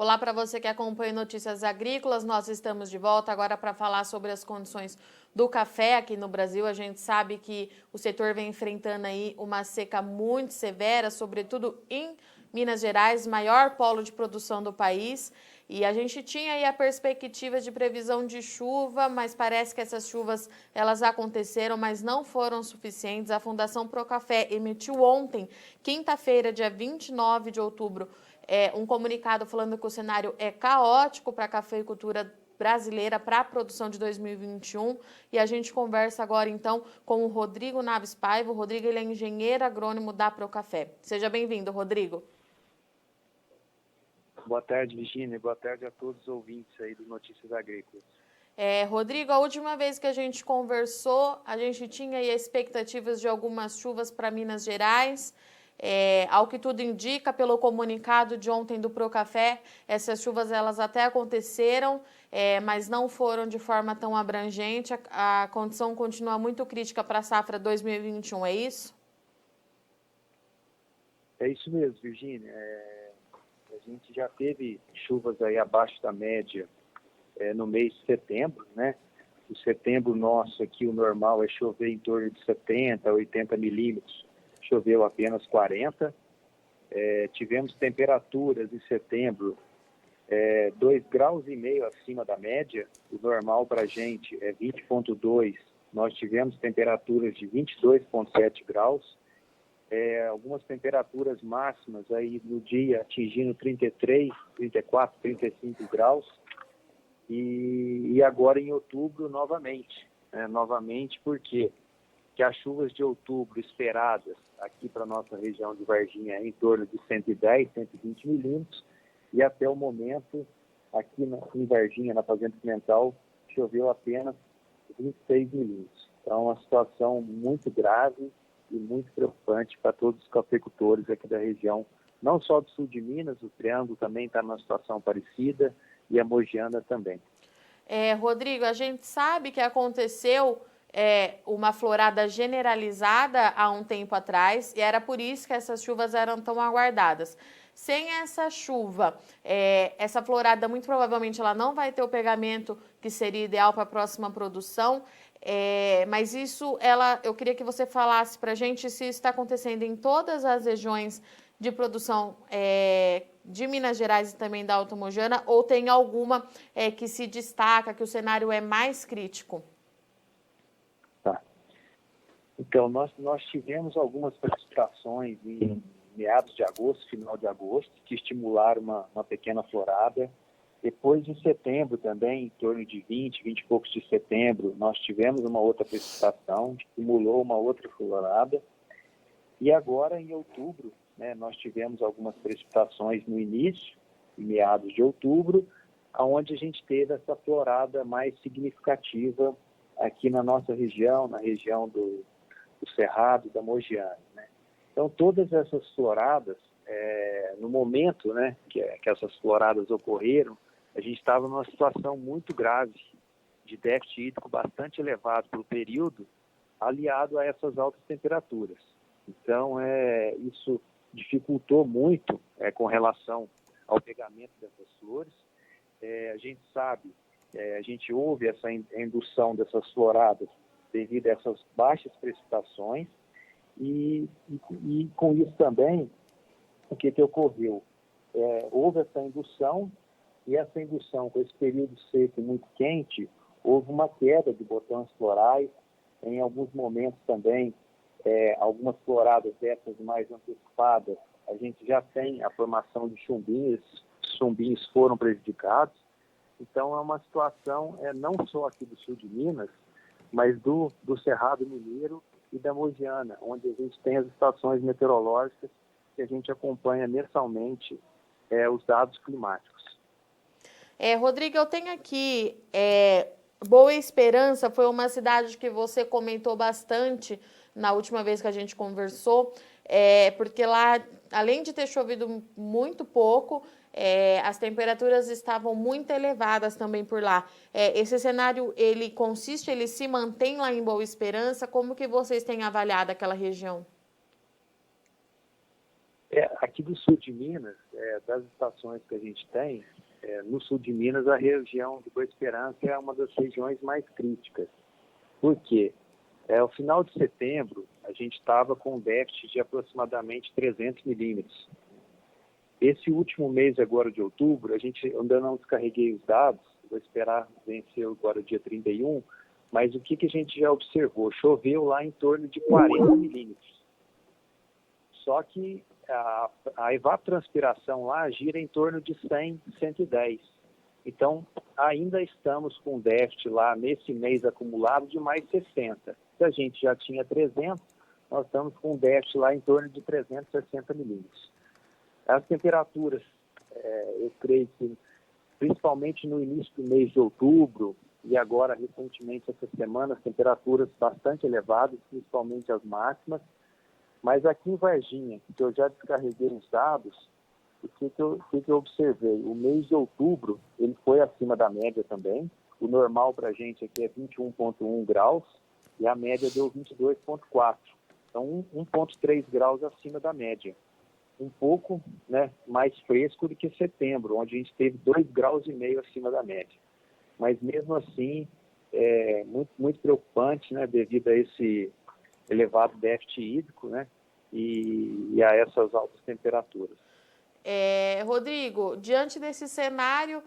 Olá para você que acompanha Notícias Agrícolas, nós estamos de volta agora para falar sobre as condições do café aqui no Brasil. A gente sabe que o setor vem enfrentando aí uma seca muito severa, sobretudo em Minas Gerais, maior polo de produção do país. E a gente tinha aí a perspectiva de previsão de chuva, mas parece que essas chuvas elas aconteceram, mas não foram suficientes. A Fundação Procafé emitiu ontem, quinta-feira, dia 29 de outubro, um comunicado falando que o cenário é caótico para a cafeicultura brasileira para a produção de 2021 e a gente conversa agora então com o Rodrigo Naves Paiva. O Rodrigo ele é engenheiro agrônomo da Procafé. Seja bem-vindo, Rodrigo. Boa tarde, Virginia. Boa tarde a todos os ouvintes aí do Notícias Agrícolas. Rodrigo, a última vez que a gente conversou, a gente tinha aí expectativas de algumas chuvas para Minas Gerais. Ao que tudo indica, pelo comunicado de ontem do Procafé, essas chuvas elas até aconteceram, mas não foram de forma tão abrangente. A condição continua muito crítica para a safra 2021, é isso? É isso mesmo, Virginia. A gente já teve chuvas aí abaixo da média no mês de setembro, né? O setembro nosso aqui, o normal é chover em torno de 70, 80 milímetros. Choveu apenas 40. Tivemos temperaturas em setembro 2,5 graus acima da média. O normal para a gente é 20,2. Nós tivemos temperaturas de 22,7 graus. Algumas temperaturas máximas aí no dia atingindo 33, 34, 35 graus. E agora em outubro novamente. Novamente porque as chuvas de outubro esperadas aqui para a nossa região de Varginha é em torno de 110, 120 milímetros, e até o momento, aqui em Varginha, na Fazenda Pimental, choveu apenas 26 milímetros. Então, é uma situação muito grave e muito preocupante para todos os cafeicultores aqui da região, não só do sul de Minas, o Triângulo também está numa situação parecida, e a Mogiana também. Rodrigo, a gente sabe que aconteceu uma florada generalizada há um tempo atrás e era por isso que essas chuvas eram tão aguardadas. Sem essa chuva, essa florada muito provavelmente ela não vai ter o pegamento que seria ideal para a próxima produção, mas isso, eu queria que você falasse para a gente se isso está acontecendo em todas as regiões de produção de Minas Gerais e também da Alta Mogiana, ou tem alguma que se destaca, que o cenário é mais crítico? Tá. Então, nós tivemos algumas precipitações em meados de agosto, final de agosto, que estimularam uma pequena florada. Depois, em setembro também, em torno de 20 e poucos de setembro, nós tivemos uma outra precipitação, que estimulou uma outra florada. E agora, em outubro, nós tivemos algumas precipitações no início, em meados de outubro, onde a gente teve essa florada mais significativa aqui na nossa região, na região do Cerrado, da Mogiana. Então, todas essas floradas, no momento que essas floradas ocorreram, a gente estava numa situação muito grave de déficit hídrico bastante elevado pelo período, aliado a essas altas temperaturas. Então, isso dificultou muito com relação ao pegamento dessas flores. A gente sabe, a gente ouve essa indução dessas floradas devido a essas baixas precipitações e com isso também, o que ocorreu? Houve essa indução e essa indução com esse período seco muito quente, houve uma queda de botões florais, em alguns momentos também, algumas floradas dessas mais antecipadas, a gente já tem a formação de chumbinhos, os chumbinhos foram prejudicados. Então, é uma situação não só aqui do sul de Minas, mas do Cerrado Mineiro e da Mogiana, onde a gente tem as estações meteorológicas que a gente acompanha mensalmente os dados climáticos. Rodrigo, eu tenho aqui Boa Esperança, foi uma cidade que você comentou bastante na última vez que a gente conversou, porque lá, além de ter chovido muito pouco, as temperaturas estavam muito elevadas também por lá. Esse cenário, ele se mantém lá em Boa Esperança? Como que vocês têm avaliado aquela região? aqui do sul de Minas, das estações que a gente tem, no sul de Minas, a região de Boa Esperança é uma das regiões mais críticas. Por quê? Ao final de setembro, a gente estava com um déficit de aproximadamente 300 milímetros. Esse último mês agora de outubro, a gente ainda não descarreguei os dados, vou esperar vencer agora dia 31, mas o que a gente já observou? Choveu lá em torno de 40 milímetros. Só que a evapotranspiração lá gira em torno de 100, 110. Então, ainda estamos com déficit lá nesse mês acumulado de mais 60. Se a gente já tinha 300, nós estamos com déficit lá em torno de 360 milímetros. As temperaturas, eu creio que principalmente no início do mês de outubro e agora recentemente essa semana, as temperaturas bastante elevadas, principalmente as máximas. Mas aqui em Varginha, que eu já descarreguei os dados, o que eu observei? O mês de outubro, ele foi acima da média também. O normal para a gente aqui é 21,1 graus e a média deu 22,4. Então, 1,3 graus acima da média. Um pouco, né, mais fresco do que setembro, onde a gente teve 2,5 graus acima da média. Mas mesmo assim, é muito preocupante, né, devido a esse elevado déficit hídrico, né, e a essas altas temperaturas. Rodrigo, diante desse cenário,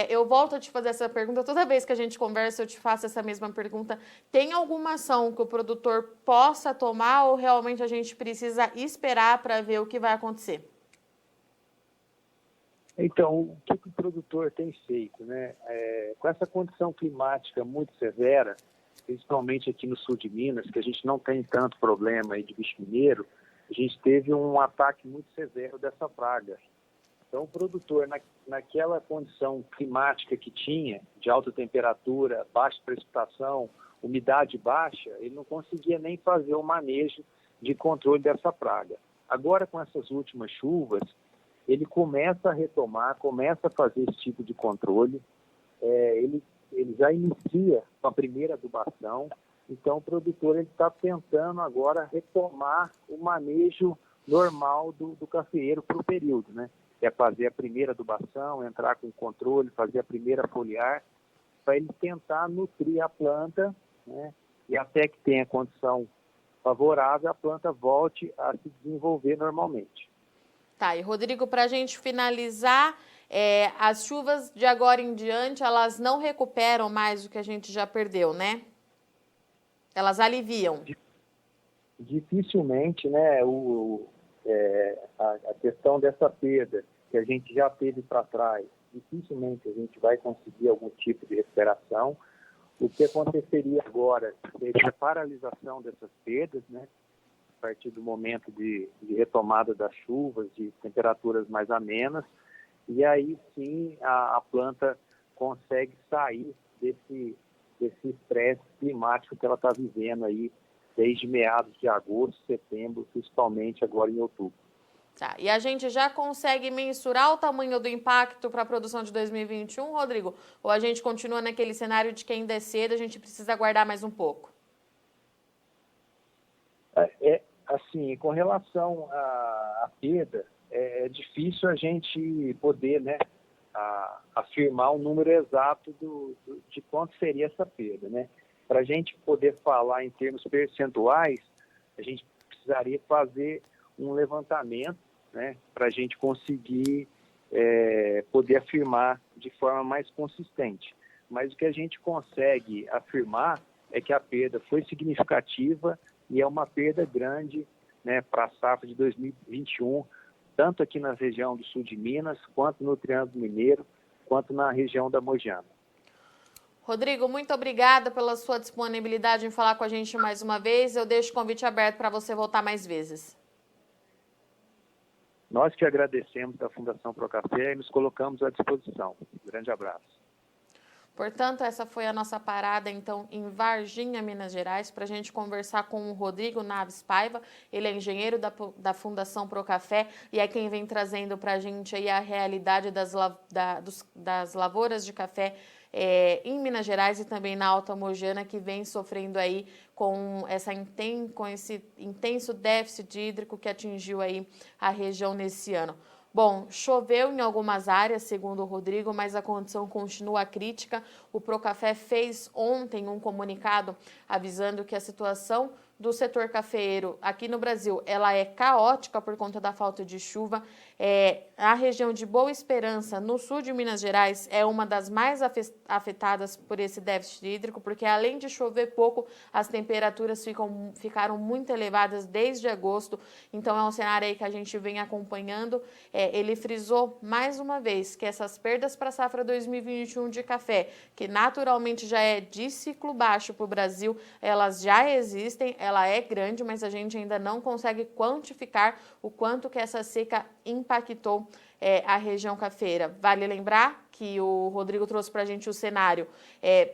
eu volto a te fazer essa pergunta, toda vez que a gente conversa eu te faço essa mesma pergunta, tem alguma ação que o produtor possa tomar ou realmente a gente precisa esperar para ver o que vai acontecer? Então, o que o produtor tem feito, né? Com essa condição climática muito severa, principalmente aqui no sul de Minas, que a gente não tem tanto problema aí de bicho mineiro, a gente teve um ataque muito severo dessa praga. Então, o produtor, naquela condição climática que tinha, de alta temperatura, baixa precipitação, umidade baixa, ele não conseguia nem fazer o manejo de controle dessa praga. Agora, com essas últimas chuvas, ele começa a retomar, começa a fazer esse tipo de controle, ele já inicia com a primeira adubação. Então, o produtor está tentando agora retomar o manejo normal do cafeeiro para o período, né? É fazer a primeira adubação, entrar com controle, fazer a primeira foliar, para ele tentar nutrir a planta, né? E até que tenha condição favorável, a planta volte a se desenvolver normalmente. Tá, e Rodrigo, para a gente finalizar, as chuvas de agora em diante, elas não recuperam mais o que a gente já perdeu, né? Elas aliviam. Dificilmente, né, a questão dessa perda que a gente já teve para trás, dificilmente a gente vai conseguir algum tipo de recuperação. O que aconteceria agora seria a paralisação dessas perdas, né, a partir do momento de retomada das chuvas, de temperaturas mais amenas, e aí sim a planta consegue sair desse estresse climático que ela está vivendo aí desde meados de agosto, setembro, principalmente agora em outubro. Tá, e a gente já consegue mensurar o tamanho do impacto para a produção de 2021, Rodrigo? Ou a gente continua naquele cenário de que ainda é cedo, a gente precisa aguardar mais um pouco? Assim, com relação à perda, é difícil a gente poder, né, afirmar o número exato de quanto seria essa perda, né? Para a gente poder falar em termos percentuais, a gente precisaria fazer um levantamento, né, para a gente conseguir poder afirmar de forma mais consistente. Mas o que a gente consegue afirmar é que a perda foi significativa e é uma perda grande, né, para a safra de 2021, tanto aqui na região do sul de Minas, quanto no Triângulo Mineiro, quanto na região da Mogiana. Rodrigo, muito obrigada pela sua disponibilidade em falar com a gente mais uma vez. Eu deixo o convite aberto para você voltar mais vezes. Nós que agradecemos da Fundação Procafé e nos colocamos à disposição. Um grande abraço. Portanto, essa foi a nossa parada, então, em Varginha, Minas Gerais, para a gente conversar com o Rodrigo Naves Paiva. Ele é engenheiro da Fundação Procafé e é quem vem trazendo para a gente aí a realidade das lavouras de café em Minas Gerais e também na Alta Mogiana, que vem sofrendo aí com esse intenso déficit hídrico que atingiu aí a região nesse ano. Bom, choveu em algumas áreas, segundo o Rodrigo, mas a condição continua crítica. O Procafé fez ontem um comunicado avisando que a situação do setor cafeeiro aqui no Brasil, ela é caótica por conta da falta de chuva. A região de Boa Esperança, no sul de Minas Gerais, é uma das mais afetadas por esse déficit hídrico, porque além de chover pouco, as temperaturas ficaram muito elevadas desde agosto. Então é um cenário aí que a gente vem acompanhando. Ele frisou mais uma vez que essas perdas para a safra 2021 de café, que naturalmente já é de ciclo baixo para o Brasil, elas já existem, ela é grande, mas a gente ainda não consegue quantificar o quanto que essa seca impactou a região cafeira. Vale lembrar que o Rodrigo trouxe para a gente o cenário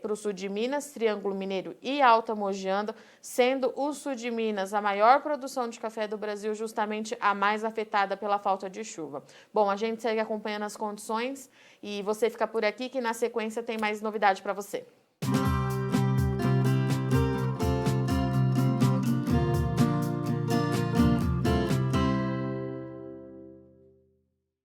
para o sul de Minas, Triângulo Mineiro e Alta Mogiana, sendo o sul de Minas a maior produção de café do Brasil, justamente a mais afetada pela falta de chuva. Bom, a gente segue acompanhando as condições e você fica por aqui que na sequência tem mais novidade para você.